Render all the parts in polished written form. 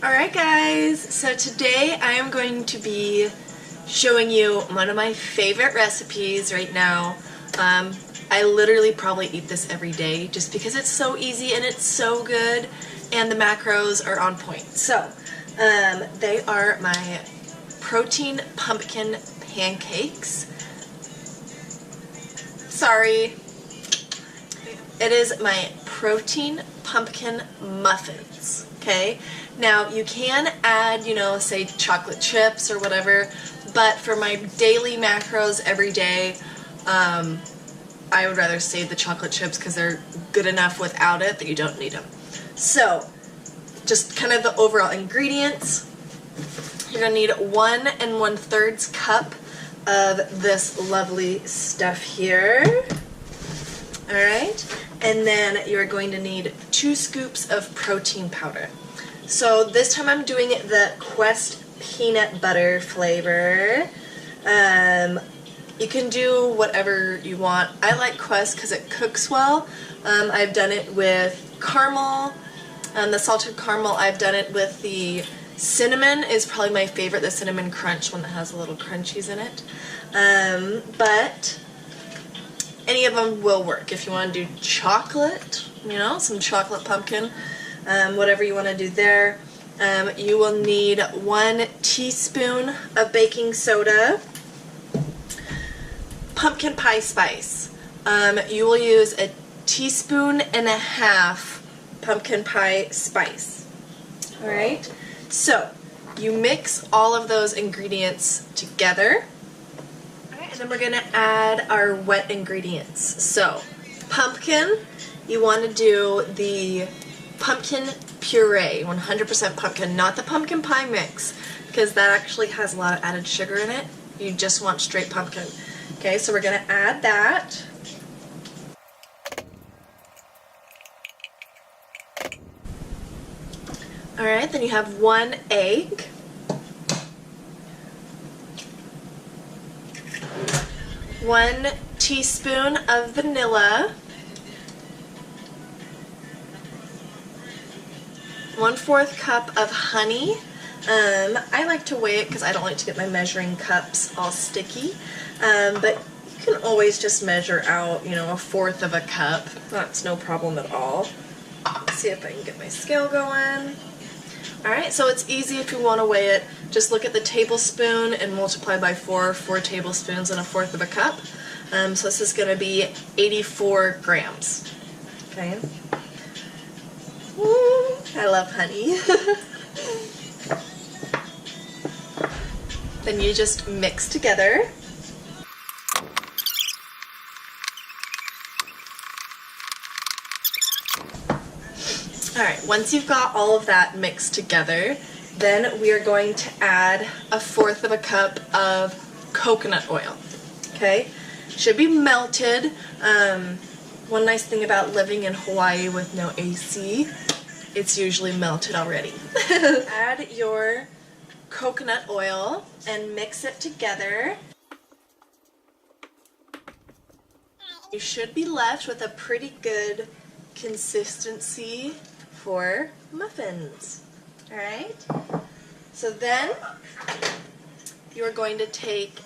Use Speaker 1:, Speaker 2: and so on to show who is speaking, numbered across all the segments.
Speaker 1: Alright guys, so today I am going to be showing you one of my favorite recipes right now. I literally probably eat this every day just because it's so easy and it's so good and the macros are on point. So, they are my protein pumpkin pancakes. Sorry. It is my protein pumpkin muffins, okay? Now, you can add, say chocolate chips or whatever, but for my daily macros every day, I would rather save the chocolate chips because they're good enough without it that you don't need them. So, just kind of the overall ingredients. You're going to need 1 1/3 cup of this lovely stuff here. Alright, and then you're going to need 2 scoops of protein powder. So this time I'm doing the Quest peanut butter flavor. You can do whatever you want. I like Quest because it cooks well. I've done it with caramel, the salted caramel. I've done it with the cinnamon is probably my favorite, the cinnamon crunch one that has a little crunchies in it. But any of them will work. If you want to do chocolate, some chocolate pumpkin, whatever you want to do there. You will need 1 teaspoon of baking soda, pumpkin pie spice. You will use 1.5 teaspoons pumpkin pie spice. Alright, so you mix all of those ingredients together. Alright, and then we're going to add our wet ingredients. So, pumpkin, you want to do the pumpkin puree, 100% pumpkin, not the pumpkin pie mix, because that actually has a lot of added sugar in it. You just want straight pumpkin. Okay, so we're going to add that. Alright, then you have 1 egg. 1 teaspoon of vanilla. 1/4 cup of honey. I like to weigh it because I don't like to get my measuring cups all sticky. But you can always just measure out, 1/4 of a cup. That's no problem at all. Let's see if I can get my scale going. Alright, so it's easy if you want to weigh it. Just look at the tablespoon and multiply by 4 tablespoons and 1/4 of a cup. So this is going to be 84 grams. Okay. Woo, I love honey. Then you just mix together. Alright, once you've got all of that mixed together, then we are going to add 1/4 of a cup of coconut oil. Okay? Should be melted. One nice thing about living in Hawaii with no AC, it's usually melted already. Add your coconut oil and mix it together. You should be left with a pretty good consistency for muffins. Alright? So then you're going to take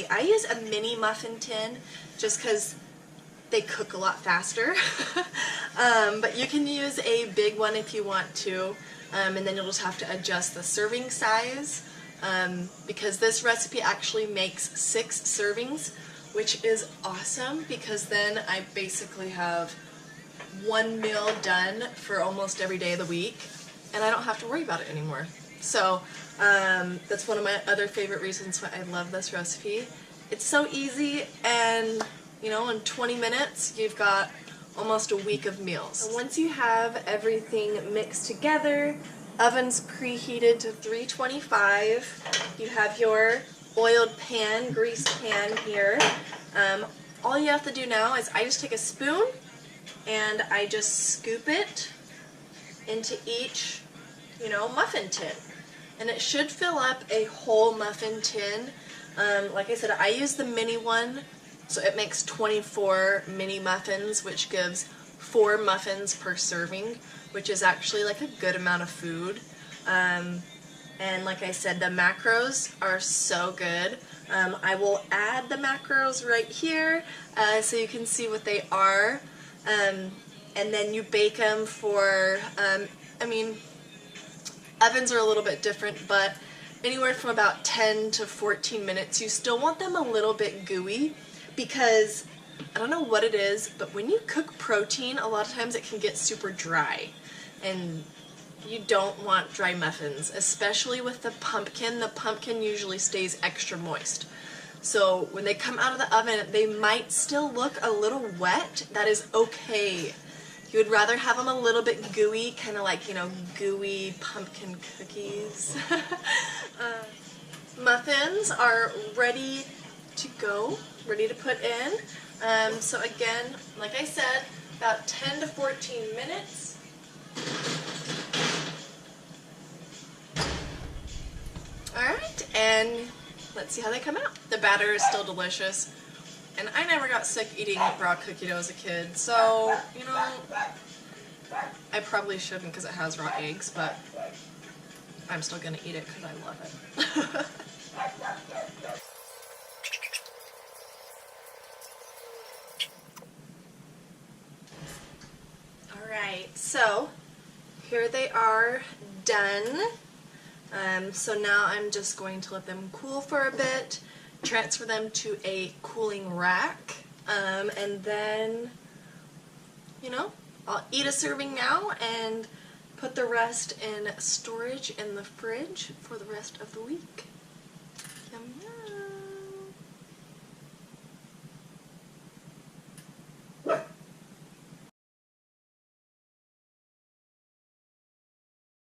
Speaker 1: I use a mini muffin tin just because they cook a lot faster. But you can use a big one if you want to, and then you'll just have to adjust the serving size, because this recipe actually makes 6 servings, which is awesome because then I basically have 1 meal done for almost every day of the week, and I don't have to worry about it anymore. So that's one of my other favorite reasons why I love this recipe. It's so easy, and in 20 minutes you've got almost a week of meals. So once you have everything mixed together, oven's preheated to 325, you have your oiled pan, greased pan here. All you have to do now is I just take a spoon and I just scoop it into each, muffin tin. And it should fill up a whole muffin tin. Like I said, I use the mini one, so it makes 24 mini muffins, which gives 4 muffins per serving, which is actually like a good amount of food. And like I said, the macros are so good. I will add the macros right here so you can see what they are. And then you bake them for, I mean, ovens are a little bit different, but anywhere from about 10 to 14 minutes. You still want them a little bit gooey because I don't know what it is, but when you cook protein, a lot of times it can get super dry. And you don't want dry muffins, especially with the pumpkin. The pumpkin usually stays extra moist. So when they come out of the oven, they might still look a little wet. That is okay. You would rather have them a little bit gooey, kind of like, you know, gooey pumpkin cookies. Muffins are ready to go, ready to put in. So again, like I said, about 10 to 14 minutes. Alright, and let's see how they come out. The batter is still delicious. And I never got sick eating raw cookie dough as a kid, so, you know, I probably shouldn't because it has raw eggs, but I'm still going to eat it because I love it. Alright, so here they are done. So now I'm just going to let them cool for a bit, transfer them to a cooling rack, and then, you know, I'll eat a serving now and put the rest in storage in the fridge for the rest of the week.